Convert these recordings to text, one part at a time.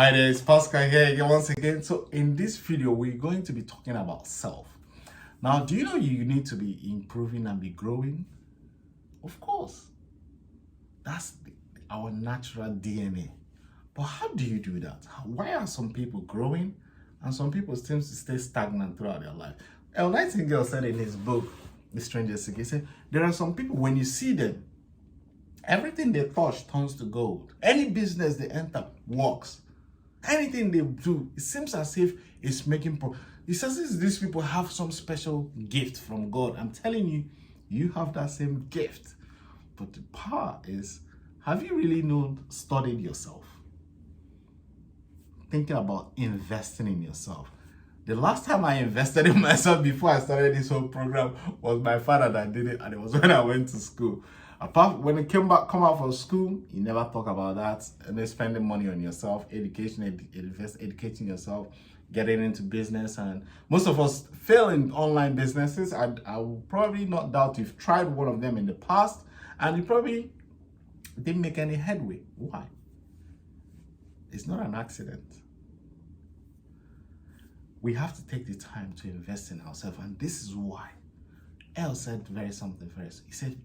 Hi there, it's Pascal here again once again. So in this video, we're going to be talking about self. Now, do you know you need to be improving and be growing? Of course. That's our natural DNA. But how do you do that? Why are some people growing and some people seem to stay stagnant throughout their life? El Nightingale said in his book, The Stranger's Secret, he said, there are some people, when you see them, everything they touch turns to gold. Any business they enter works. Anything they do, it seems as if it's making It says these people have some special gift from God. I'm telling you, you have that same gift. But the power is, have you really studied yourself? Thinking about investing in yourself. The last time I invested in myself before I started this whole program was my father that did it, and it was when I went to school. Apart when it come out from school, you never talk about that. And then spending money on yourself, educating yourself, getting into business, and most of us fail in online businesses. I will probably not doubt you've tried one of them in the past, and you probably didn't make any headway. Why? It's not an accident. We have to take the time to invest in ourselves, and this is why. El said something first. He said,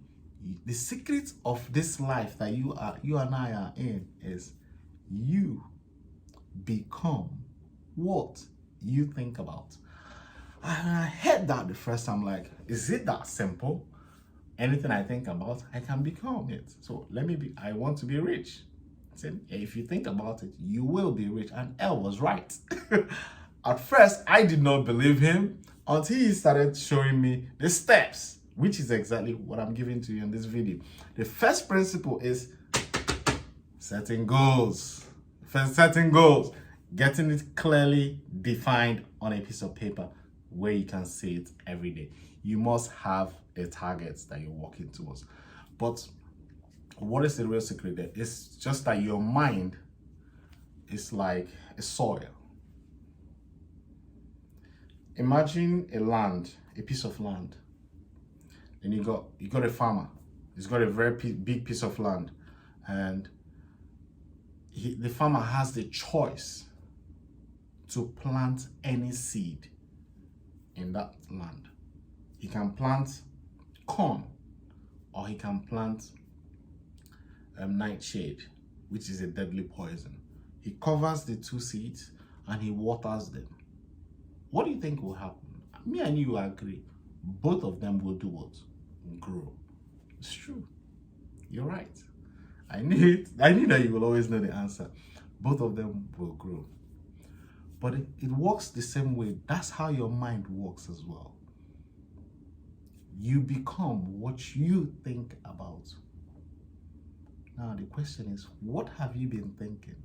the secret of this life that you and I are in is you become what you think about. And I heard that the first time, like, is it that simple? Anything I think about, I can become it. So I want to be rich. I said, if you think about it, you will be rich. And El was right. At first, I did not believe him until he started showing me the steps, which is exactly what I'm giving to you in this video. The first principle is setting goals. First, setting goals, getting it clearly defined on a piece of paper where you can see it every day. You must have a target that you're working towards. But what is the real secret there? It's just that your mind is like a soil. Imagine a piece of land. Then you got a farmer. He's got a very big piece of land, and the farmer has the choice to plant any seed in that land. He can plant corn, or he can plant nightshade, which is a deadly poison. He covers the two seeds and he waters them. What do you think will happen? Me and you agree. Both of them will do what? Grow. It's true. You're right. I knew it. I knew that you will always know the answer. Both of them will grow. But it works the same way. That's how your mind works as well. You become what you think about. Now the question is, what have you been thinking?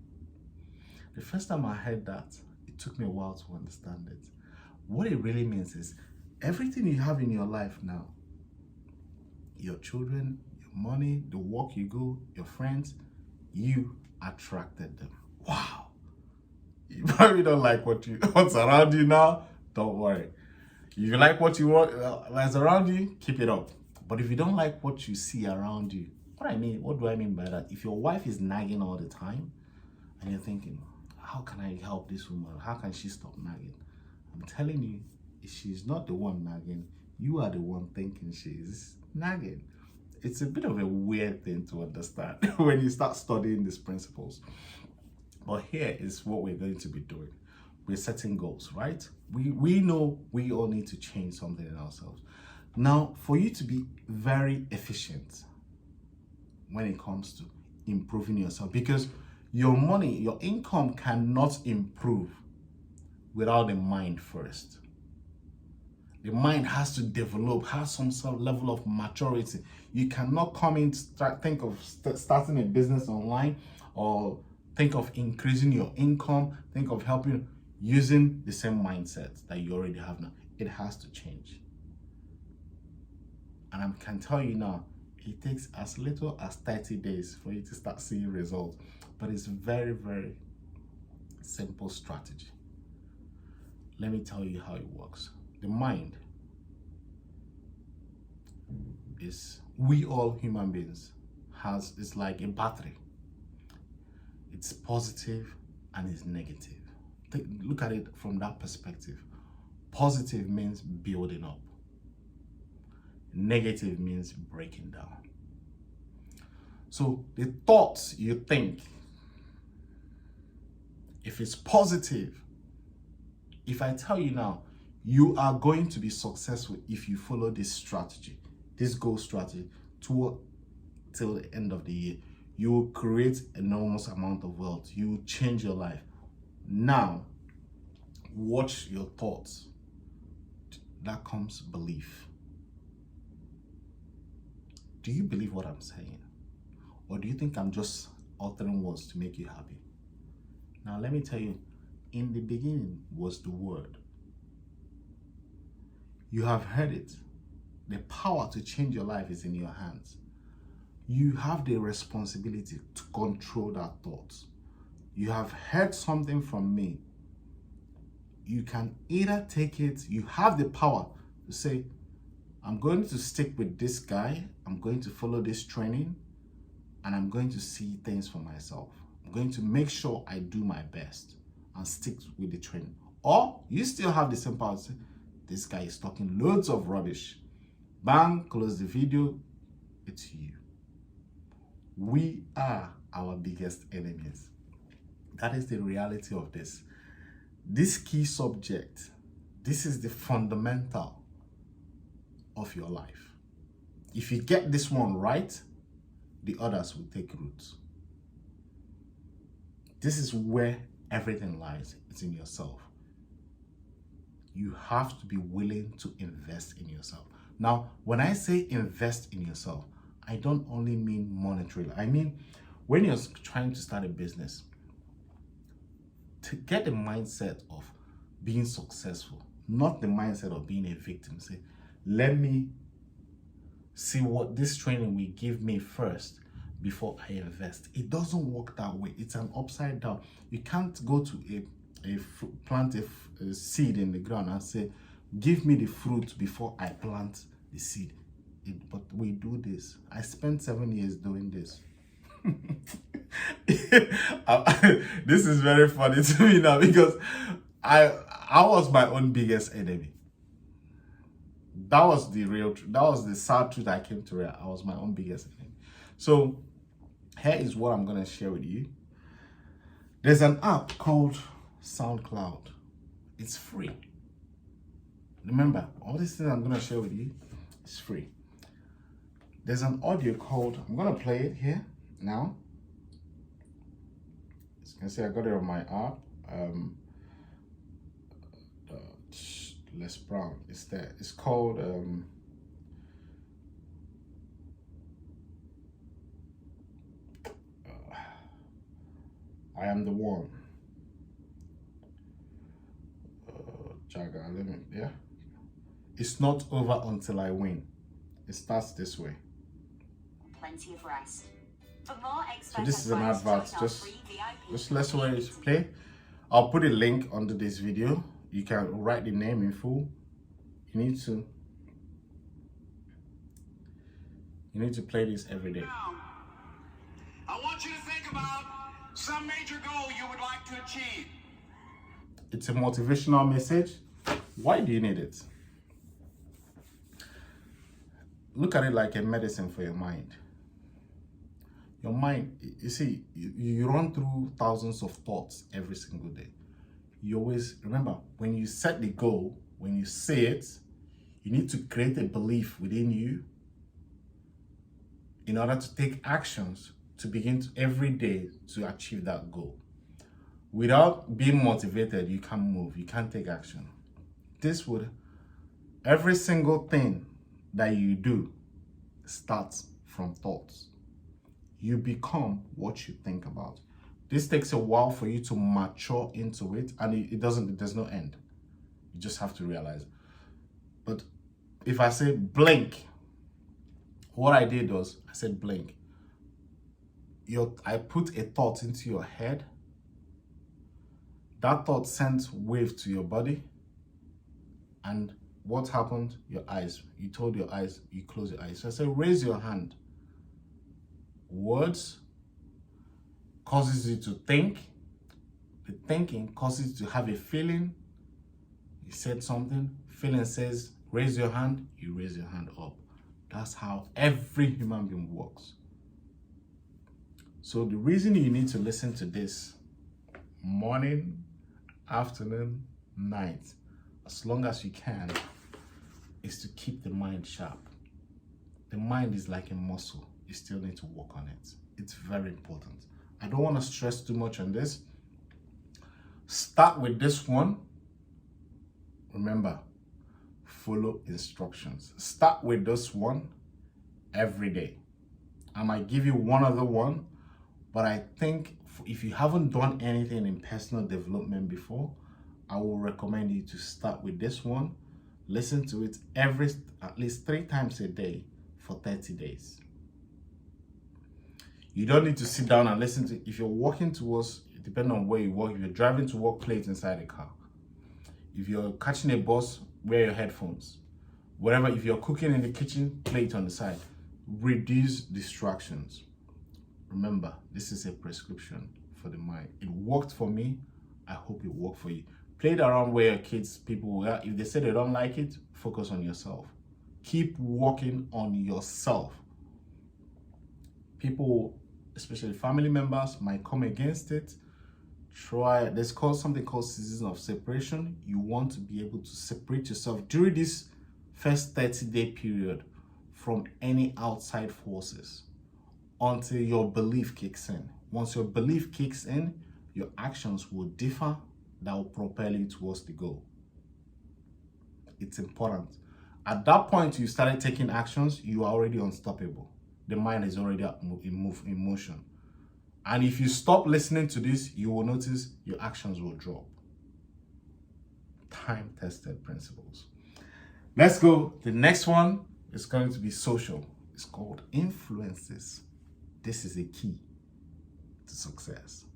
The first time I heard that, it took me a while to understand it. What it really means is everything you have in your life now, your children, your money, the work you go, your friends, you attracted them. Wow. You probably don't like what's around you now. Don't worry. If you like what you want that's around you, keep it up. But if you don't like what you see around you, what do I mean by that? If your wife is nagging all the time and you're thinking, how can I help this woman? How can she stop nagging? I'm telling you, if she's not the one nagging, you are the one thinking she's nagging. It's a bit of a weird thing to understand when you start studying these principles. But here is what we're going to be doing. We're setting goals, right? We know we all need to change something in ourselves. Now, for you to be very efficient when it comes to improving yourself, because your money, your income cannot improve without the mind first. The mind has to develop, have some sort of level of maturity. You cannot come in to think of starting a business online, or think of increasing your income, think of helping using the same mindset that you already have now. It has to change. And I can tell you now, it takes as little as 30 days for you to start seeing results. But it's very, very simple strategy. Let me tell you how it works. The mind is, we all human beings, it's like a battery. It's positive and is negative. Look at it from that perspective. Positive means building up. Negative means breaking down. So the thoughts you think, if it's positive, if I tell you now, you are going to be successful if you follow this strategy, this goal strategy, till the end of the year, you will create enormous amount of wealth. You will change your life. Now, watch your thoughts. That comes belief. Do you believe what I'm saying? Or do you think I'm just uttering words to make you happy? Now, let me tell you, in the beginning was the Word. You have heard it. The power to change your life is in your hands. You have the responsibility to control that thought. You have heard something from me. You can either take it, you have the power to say, I'm going to stick with this guy, I'm going to follow this training, and I'm going to see things for myself. I'm going to make sure I do my best and stick with the training. Or you still have the same power to say, this guy is talking loads of rubbish. Bang, close the video. It's you. We are our biggest enemies. That is the reality of this. This key subject, this is the fundamental of your life. If you get this one right, the others will take root. This is where everything lies. It's in yourself. You have to be willing to invest in yourself. Now, when I say invest in yourself, I don't only mean monetarily. I mean, when you're trying to start a business, to get the mindset of being successful, not the mindset of being a victim. Say, let me see what this training will give me first before I invest. It doesn't work that way. It's an upside down. You can't go to plant a seed in the ground and say, give me the fruit before I plant the seed. But we do this. I spent 7 years doing this. This is very funny to me now because I was my own biggest enemy. That was the real truth. That was the sad truth I came to realize. I was my own biggest enemy. So here is what I'm going to share with you. There's an app called SoundCloud. It's free. Remember, all these things I'm going to share with you is free. There's an audio called, I'm going to play it here now. As you can see, I got it on my app. Les Brown is there. It's called I Am the One. Jaga, yeah. It's not over until I win. It starts this way. Plenty of rest. For more so this is an advert. Just let's wait it play. I'll put a link under this video. You can write the name in full. You need to play this every day. Now, I want you to think about some major goal you would like to achieve. It's a motivational message. Why do you need it? Look at it like a medicine for your mind. Your mind, you see, you run through thousands of thoughts every single day. You always, remember, when you set the goal, when you say it, you need to create a belief within you in order to take actions to begin to, every day to achieve that goal. Without being motivated, you can't move, you can't take action. Every single thing that you do starts from thoughts. You become what you think about. This takes a while for you to mature into it, and there's no end. You just have to realize. But if I say blink, what I did was I said blink. I put a thought into your head. That thought sent wave to your body. And what happened? Your eyes. You told your eyes, you close your eyes. So I said, raise your hand. Words causes you to think. The thinking causes you to have a feeling. You said something, feeling says, raise your hand, you raise your hand up. That's how every human being works. So the reason you need to listen to this morning, afternoon, night, as long as you can, is to keep the mind sharp. The mind is like a muscle. You still need to work on it. It's very important. I don't want to stress too much on this. Start with this one. Remember, follow instructions. Start with this one every day. I might give you one other one, but I think if you haven't done anything in personal development before, I will recommend you to start with this one. Listen to it at least 3 times a day for 30 days. You don't need to sit down and listen to it. If you're walking towards, depending on where you walk, if you're driving to work, play it inside a car. If you're catching a bus, wear your headphones. Whatever, if you're cooking in the kitchen, play it on the side. Reduce distractions. Remember, this is a prescription for the mind. It worked for me. I hope it worked for you. Play it around where your kids, people, if they say they don't like it, focus on yourself. Keep working on yourself. People, especially family members, might come against it. There's something called season of separation. You want to be able to separate yourself during this first 30-day period from any outside forces until your belief kicks in. Once your belief kicks in, your actions will differ. That will propel you towards the goal. It's important. At that point, you started taking actions, you are already unstoppable. The mind is already in motion. And if you stop listening to this, you will notice your actions will drop. Time-tested principles. Let's go. The next one is going to be social. It's called influences. This is a key to success.